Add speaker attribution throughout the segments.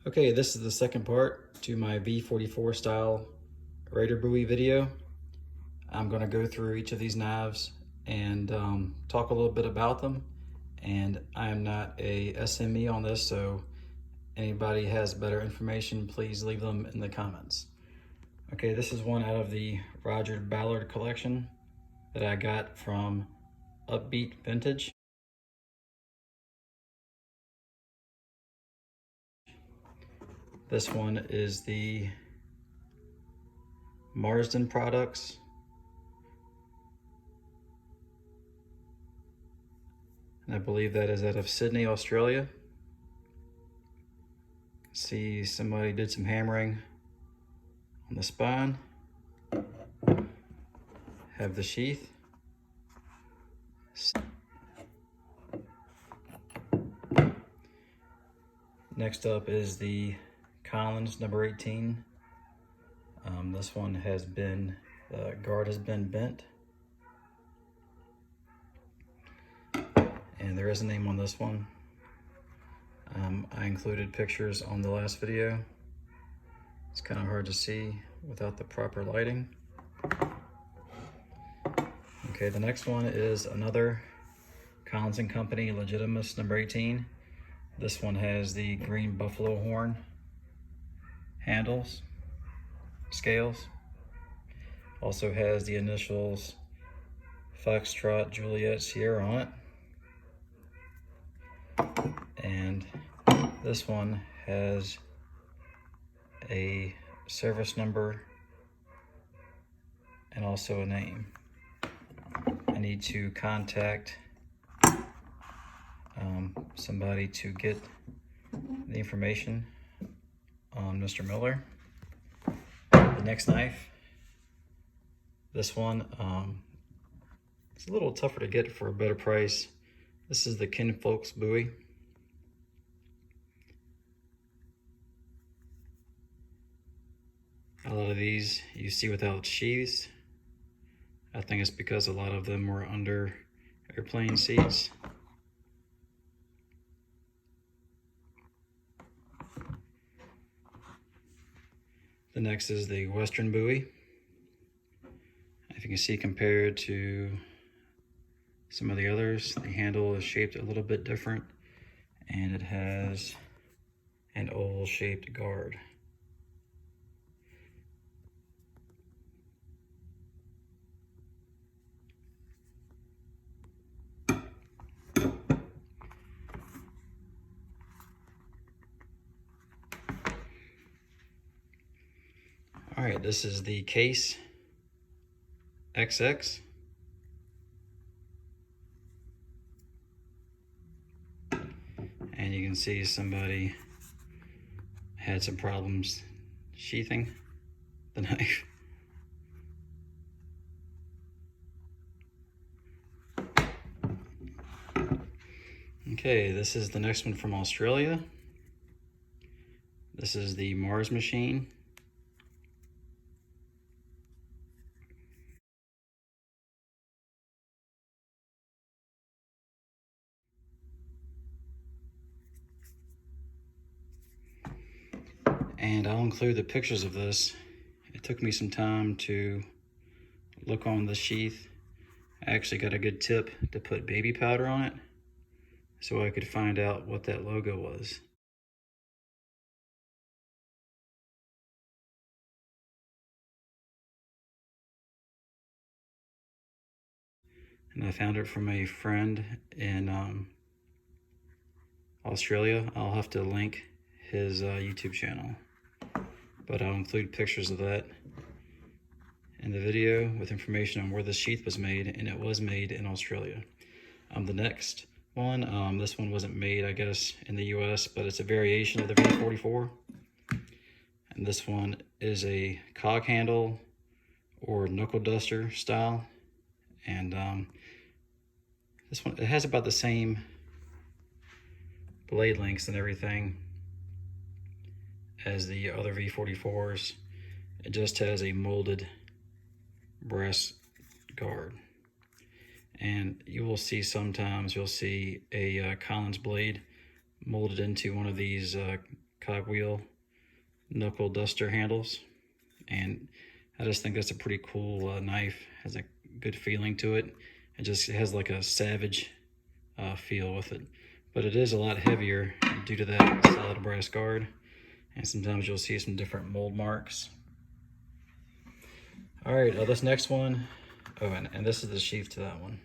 Speaker 1: Okay, this is the second part to my V-44 style Raider buoy video. I'm going to go through each of these knives and talk a little bit about them. And I am not a SME on this, so anybody has better information, please leave them in the comments. Okay, this is one out of the Roger Ballard collection that I got from Upbeat Vintage. This one is the Marsden Products. And I believe that is out of Sydney, Australia. See, somebody did some hammering on the spine. Have the sheath. Next up is the Collins number 18. This one has been, the guard has been bent. And there is a name on this one. I included pictures on the last video. It's kind of hard to see without the proper lighting. Okay, the next one is another Collins & Company Legitimus number 18. This one has the green buffalo horn handles, scales. Also has the initials Foxtrot, Juliet, Sierra on it. And this one has a service number and also a name. I need to contact somebody to get the information on Mr. Miller. The next knife, this one, it's a little tougher to get for a better price. This is the Kinfolk's buoy. A lot of these you see without sheaths. I think it's because a lot of them were under airplane seats. The next is the Western buoy. If you can see, compared to some of the others, the handle is shaped a little bit different, and it has an oval shaped guard. All right, this is the Case XX. And you can see somebody had some problems sheathing the knife. Okay, this is the next one from Australia. This is the Mars machine. And I'll include the pictures of this. It took me some time to look on the sheath. I actually got a good tip to put baby powder on it so I could find out what that logo was. And I found it from a friend in Australia. I'll have to link his YouTube channel, but I'll include pictures of that in the video with information on where the sheath was made, and it was made in Australia. The next one, this one wasn't made, I guess, in the US, but it's a variation of the V-44. And this one is a cog handle or knuckle duster style. And this one, it has about the same blade lengths and everything as the other V-44s. It just has a molded brass guard. And you will see sometimes, you'll see a Collins blade molded into one of these V-45 wheel knuckle duster handles, and I just think that's a pretty cool knife. Has a good feeling to it. It just has like a savage feel with it, but it is a lot heavier due to that solid brass guard, and sometimes you'll see some different mold marks. All right, this next one, and this is the sheath to that one.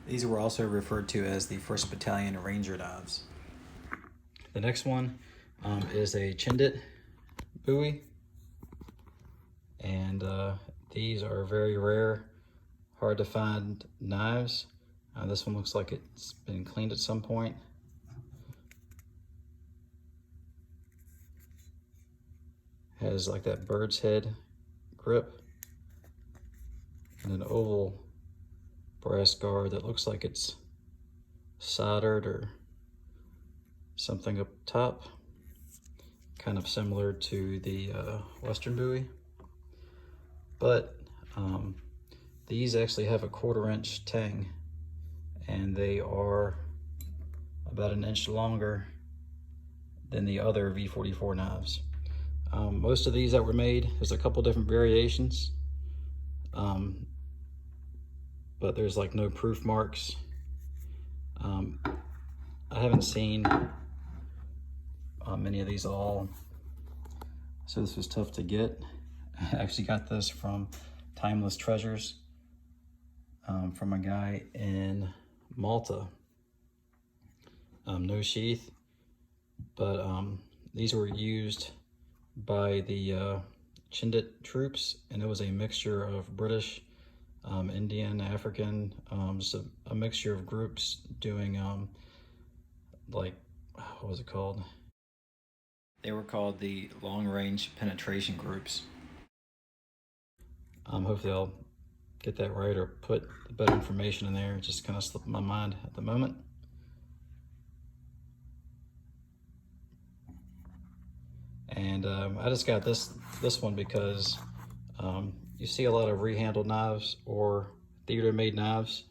Speaker 2: These were also referred to as the 1st Battalion Ranger knives.
Speaker 1: The next one is a Chindit buoy, and these are very rare, hard to find knives. This one looks like it's been cleaned at some point. Has like that bird's head grip and an oval brass guard that looks like it's soldered or something up top, kind of similar to the Western buoy, but these actually have a 1/4 inch tang, and they are about 1 inch longer than the other V-44 knives. Most of these that were made, there's a couple different variations, but there's like no proof marks. I haven't seen many of these at all, so this was tough to get. I actually got this from Timeless Treasures, from a guy in Malta. No sheath, but these were used by the Chindit troops, and it was a mixture of British, Indian, African, so a mixture of groups doing like, what was it called?
Speaker 2: They were called the Long Range Penetration Groups.
Speaker 1: Hopefully I'll get that right or put better information in there. It just kind of slipped my mind at the moment. And I just got this one because you see a lot of rehandled knives or theater-made knives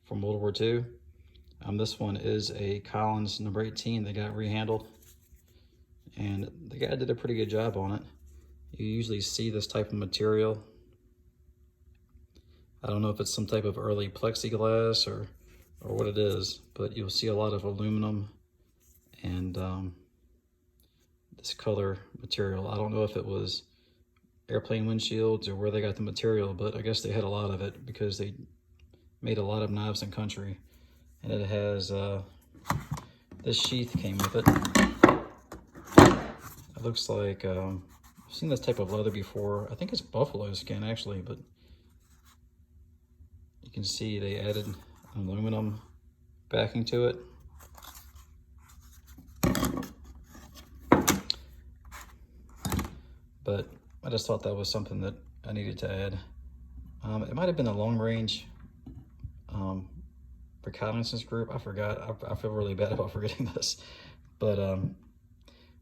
Speaker 1: from World War II. This one is a Collins number 18 that got rehandled, and the guy did a pretty good job on it. You usually see this type of material. I don't know if it's some type of early plexiglass or what it is, but you'll see a lot of aluminum and this color material. I don't know if it was airplane windshields or where they got the material, but I guess they had a lot of it because they made a lot of knives in country. And it has, this sheath came with it. It looks like, I've seen this type of leather before. I think it's buffalo skin actually, but you can see they added aluminum backing to it. But I just thought that was something that I needed to add. It might have been a long range reconnaissance group. I forgot. I feel really bad about forgetting this. But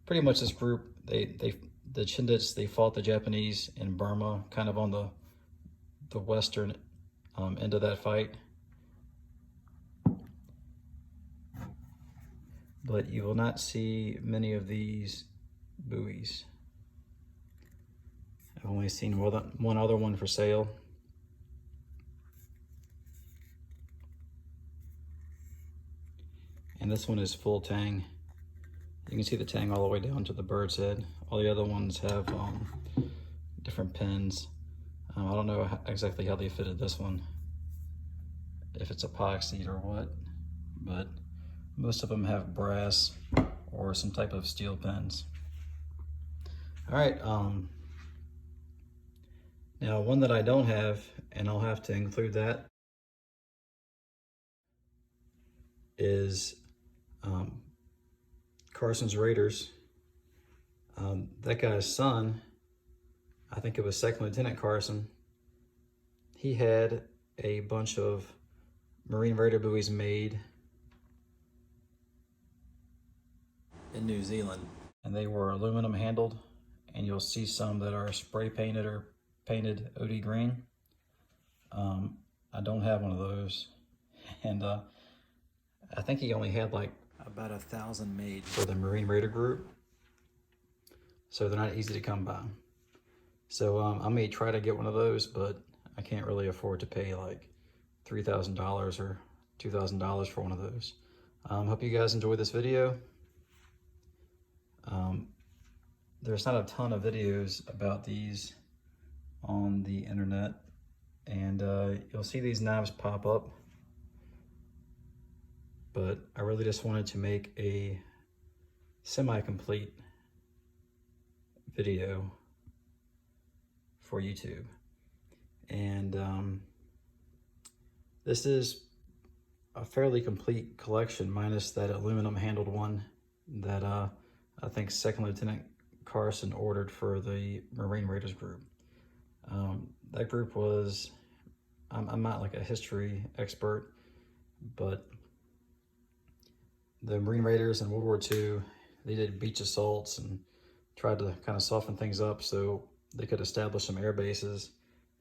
Speaker 1: pretty much this group, the Chindits, they fought the Japanese in Burma, kind of on the western end of that fight. But you will not see many of these buoys. I've only seen one other one for sale. And this one is full tang. You can see the tang all the way down to the bird's head. All the other ones have different pins. I don't know exactly how they fitted this one, if it's epoxied or what, but most of them have brass or some type of steel pins. All right, now one that I don't have, and I'll have to include that, is Carson's Raiders. That guy's son, I think it was Second Lieutenant Carson, he had a bunch of Marine Raider buoys made
Speaker 2: in New Zealand.
Speaker 1: And they were aluminum handled, and you'll see some that are spray painted or painted OD green. I don't have one of those, and I think he only had like
Speaker 2: about 1,000 made
Speaker 1: for the Marine Raider group. so they're not easy to come by. So I may try to get one of those, but I can't really afford to pay like $3,000 or $2,000 for one of those. Hope you guys enjoyed this video. There's not a ton of videos about these on the internet, and you'll see these knives pop up, but I really just wanted to make a semi-complete video for YouTube. And this is a fairly complete collection, minus that aluminum handled one that I think Second Lieutenant Carson ordered for the Marine Raiders group. That group was, I'm not like a history expert, but the Marine Raiders in World War II, they did beach assaults and tried to kind of soften things up so they could establish some air bases.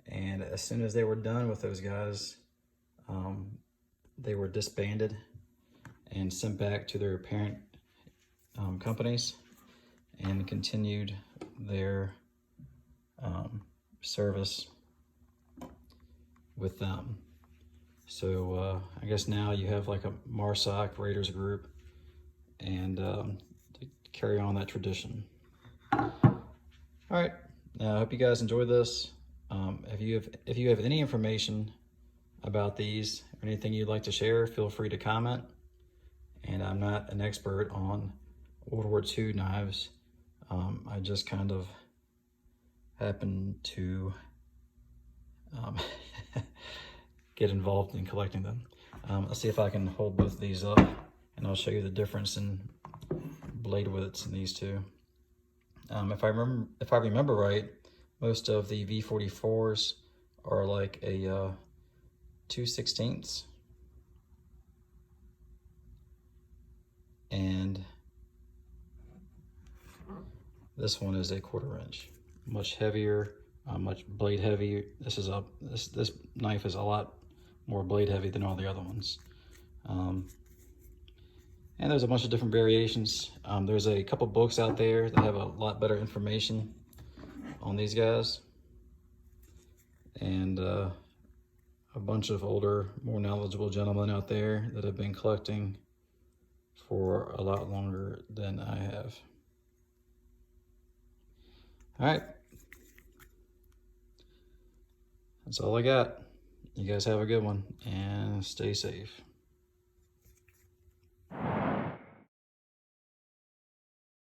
Speaker 1: And as soon as they were done with those guys, they were disbanded and sent back to their parent companies and continued their service with them. So I guess now you have like a MARSOC Raiders group, and to carry on that tradition. All right, I hope you guys enjoyed this. If you have any information about these or anything you'd like to share, feel free to comment. And I'm not an expert on World War II knives. I just kind of happen to get involved in collecting them. Let's see if I can hold both of these up, and I'll show you the difference in blade widths in these two. If I remember right, most of the V-44s are like a 2/16, and this one is a 1/4 inch, much heavier, much blade heavy. This knife is a lot more blade heavy than all the other ones. And there's a bunch of different variations. There's a couple books out there that have a lot better information on these guys, and a bunch of older, more knowledgeable gentlemen out there that have been collecting for a lot longer than I have. All right, that's all I got. You guys have a good one and stay safe.